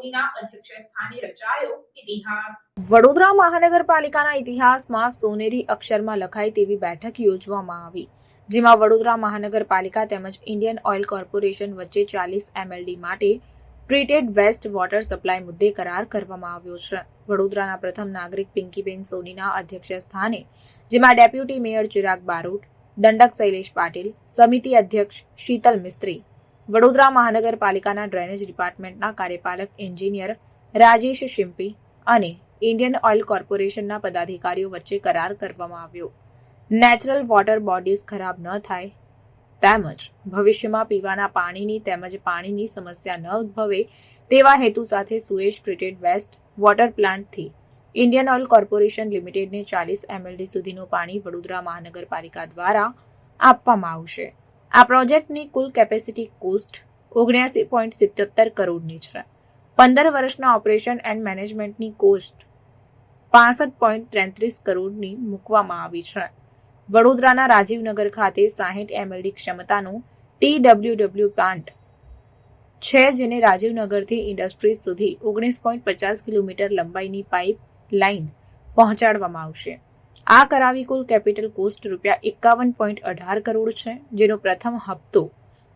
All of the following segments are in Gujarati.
સોનીના અધ્યક્ષસ્થાને રચાયો ઇતિહાસ। વડોદરા મહાનગરપાલિકાના ઇતિહાસમાં સોનેરી અક્ષરમાં લખાય તેવી બેઠક યોજવામાં આવી, જેમાં વડોદરા મહાનગરપાલિકા તેમજ ઇન્ડિયન ઓઇલ કોર્પોરેશન વચ્ચે 40 MLD માટે ટ્રીટેડ વેસ્ટ વોટર સપ્લાય મુદ્દે કરાર કરવામાં આવ્યો છે। વડોદરાના પ્રથમ નાગરિક પિંકીબેન સોનીના અધ્યક્ષસ્થાને, જેમાં ડેપ્યુટી મેયર ચિરાગ બારોટ, દંડક શૈલેષ પાટીલ, સમિતિ અધ્યક્ષ શીતલ મિસ્ત્રી, વડોદરા મહાનગરપાલિકાના ડ્રેનેજ ડિપાર્ટમેન્ટના કાર્યપાલક એન્જિનિયર રાજેશ શિંપી અને ઇન્ડિયન ઓઇલ કોર્પોરેશનના પદાધિકારીઓ વચ્ચે કરાર કરવામાં આવ્યો। નેચરલ વોટર બોડીઝ ખરાબ ન થાય તેમજ ભવિષ્યમાં પીવાના પાણીની તેમજ પાણીની સમસ્યા ન ઉદ્ભવે તેવા હેતુ સાથે સુએજ ટ્રીટેડ વેસ્ટ વોટર પ્લાન્ટથી ઇન્ડિયન ઓઇલ કોર્પોરેશન લિમિટેડને 40 MLD સુધીનું પાણી વડોદરા મહાનગરપાલિકા દ્વારા આપવામાં આવશે। આ પ્રોજેક્ટની કુલ કેપેસિટી કોસ્ટ 79.77 કરોડની છે। 15 વર્ષના ઓપરેશન એન્ડ મેનેજમેન્ટની કોસ્ટ 65.33 કરોડની મૂકવામાં આવી છે। વડોદરાના રાજીવનગર ખાતે 60 MLD ક્ષમતાનું TWW પ્લાન્ટ છે, જેને રાજીવનગરથી ઇન્ડસ્ટ્રીઝ સુધી 19.50 કિલોમીટર લંબાઈની પાઇપ લાઇન પહોંચાડવામાં આવશે। આ કરાવી કુલ કેપિટલ કોસ્ટ ₹51.18 કરોડ છે, જેનો પ્રથમ હપ્તો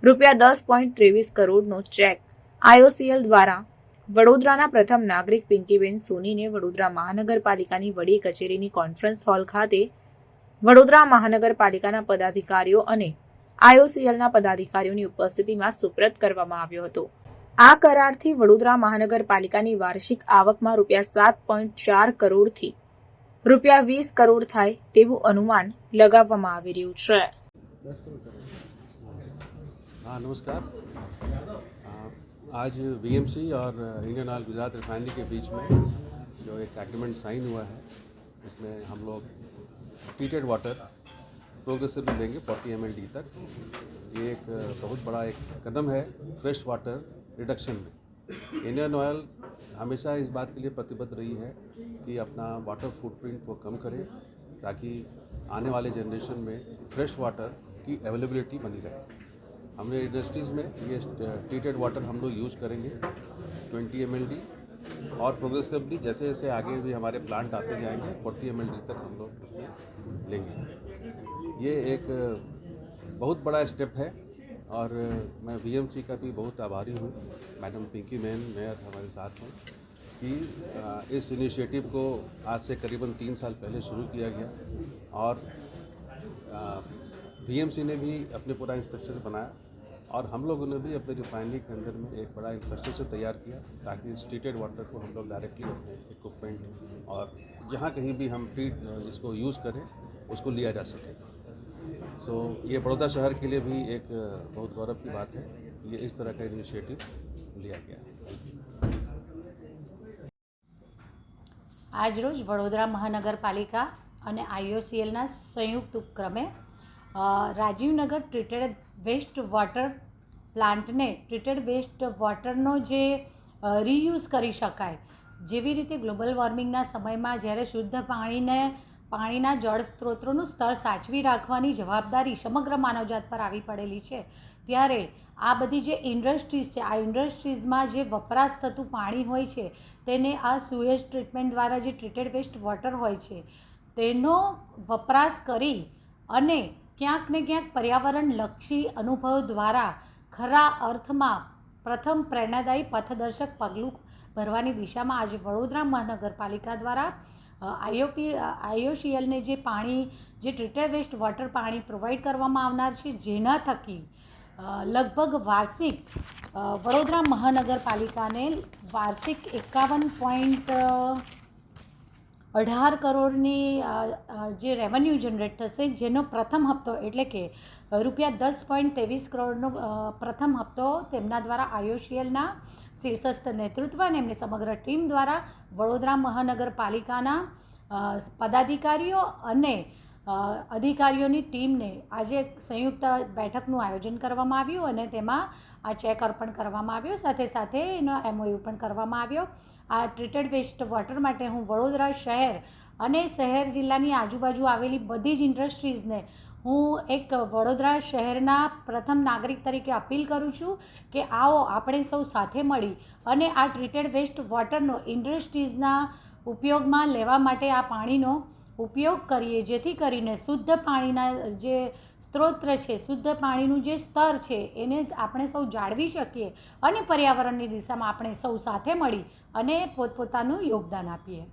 ₹10.23 કરોડનો ચેક IOCL દ્વારા વડોદરાના પ્રથમ નાગરિક પિંકીબેન સોનીને વડોદરા મહાનગરપાલિકાની વડી કચેરીની કોન્ફરન્સ હોલ ખાતે વડોદરા મહાનગરપાલિકાના પદાધિકારીઓ અને IOCLના પદાધિકારીઓની ઉપસ્થિતિમાં સુપ્રત કરવામાં આવ્યો હતો। આ કરારથી વડોદરા મહાનગરપાલિકાની વાર્ષિક આવકમાં ₹7.4 કરોડથી ₹20 કરોડ થાય તેવું અનુમાન લગાવવામાં આવી રહ્યું છે। हाँ नमस्कार। आज VMC और इंडियन ऑयल गुजरात रिफाइनरी के बीच में जो एक एग्रीमेंट साइन हुआ है, इसमें हम लोग ट्रीटेड वाटर प्रोग्रेसिवली लेंगे 40 MLD तक। ये एक बहुत बड़ा एक कदम है फ्रेश वाटर रिडक्शन में। इंडियन ऑयल हमेशा इस बात के लिए प्रतिबद्ध रही है कि अपना वाटर फुटप्रिंट को कम करे, ताकि आने वाले जनरेशन में फ्रेश वाटर की अवेलेबिलिटी बनी रहे। हमने इंडस्ट्रीज़ में ये ट्रीटेड वाटर हम लोग यूज़ करेंगे 20 MLD, और प्रोग्रेसिवली जैसे जैसे आगे भी हमारे प्लांट आते जाएंगे 40 MLD तक हम लोग उसमें लेंगे। ये एक बहुत बड़ा स्टेप है, और मैं VMC का भी बहुत आभारी हूँ, मैडम पिंकी मैन मेयर हमारे साथ हैं, कि इस इनिशिएटिव को आज से करीबन 3 साल पहले शुरू किया गया, और VMC ने भी अपने पूरा इंफ्रास्ट्रक्चर बनाया, और हम लोगों ने भी अपने रिफाइनरी के अंदर में एक बड़ा इंफ्रास्ट्रक्चर तैयार किया, ताकि इस ट्रीटेड वाटर को हम लोग डायरेक्टली अपने इक्विपमेंट और जहाँ कहीं भी हम ट्रीट इसको यूज़ करें उसको लिया जा सके। सो ये बड़ौदा शहर के लिए भी एक बहुत गौरव की बात है, ये इस तरह का इनिशिएटिव लिया गया है। આજરોજ વડોદરા મહાનગરપાલિકા અને IOCLના સંયુક્ત ઉપક્રમે રાજીવનગર ટ્રીટેડ વેસ્ટ વોટર પ્લાન્ટને ટ્રીટેડ વેસ્ટ વોટરનો જે રીયુઝ કરી શકાય, જેવી રીતે ગ્લોબલ વોર્મિંગના સમયમાં જ્યારે શુદ્ધ પાણીના જળ સ્ત્રોતોનું સ્તર સાચવી રાખવાની જવાબદારી સમગ્ર માનવજાત પર આવી પડેલી છે, ત્યારે આ બધી જે ઇન્ડસ્ટ્રીઝ છે, આ ઇન્ડસ્ટ્રીઝમાં જે વપરાશ થતું પાણી હોય છે તેને આ સુએજ ટ્રીટમેન્ટ દ્વારા જે ટ્રીટેડ વેસ્ટ વોટર હોય છે તેનો વપરાશ કરી અને ક્યાંક ને ક્યાંક પર્યાવરણલક્ષી અનુભવ દ્વારા ખરા અર્થમાં પ્રથમ પ્રેરણાદાયી પથદર્શક પગલું ભરવાની દિશામાં આજે વડોદરા મહાનગરપાલિકા દ્વારા IOCLને જે પાણી, જે ટ્રીટેડ વેસ્ટ વોટર પાણી પ્રોવાઈડ કરવામાં આવનાર છે, જેના થકી લગભગ વાર્ષિક વડોદરા મહાનગરપાલિકાને વાર્ષિક 51.18 કરોડની જે રેવન્યુ જનરેટ થશે, જેનો પ્રથમ હપ્તો એટલે કે ₹10.23 કરોડનો પ્રથમ હપ્તો તેમના દ્વારા IOCLના શીર્ષસ્થ નેતૃત્વ અને એમની સમગ્ર ટીમ દ્વારા વડોદરા મહાનગરપાલિકાના પદાધિકારીઓ અને અધિકારીઓની ટીમને આજે સંયુક્ત બેઠકનું આયોજન કરવામાં આવ્યું, અને તેમાં આ ચેક અર્પણ કરવામાં આવ્યો, સાથે સાથે એનો MOU પણ કરવામાં આવ્યો। આ ટ્રીટેડ વેસ્ટ વોટર માટે હું વડોદરા શહેર અને શહેર જિલ્લાની આજુબાજુ આવેલી બધી જ ઇન્ડસ્ટ્રીઝને હું એક વડોદરા શહેરના પ્રથમ નાગરિક તરીકે અપીલ કરું છું કે આવો આપણે સૌ સાથે મળી અને આ ટ્રીટેડ વેસ્ટ વોટરનો ઇન્ડસ્ટ્રીઝના ઉપયોગમાં લેવા માટે આ પાણીનો ઉપયોગ કરીએ, જેથી કરીને શુદ્ધ પાણીના જે સ્ત્રોત છે, શુદ્ધ પાણીનું જે સ્તર છે એને આપણે સૌ જાળવી શકીએ અને પર્યાવરણની દિશામાં આપણે સૌ સાથે મળી અને પોતપોતાનું યોગદાન આપીએ.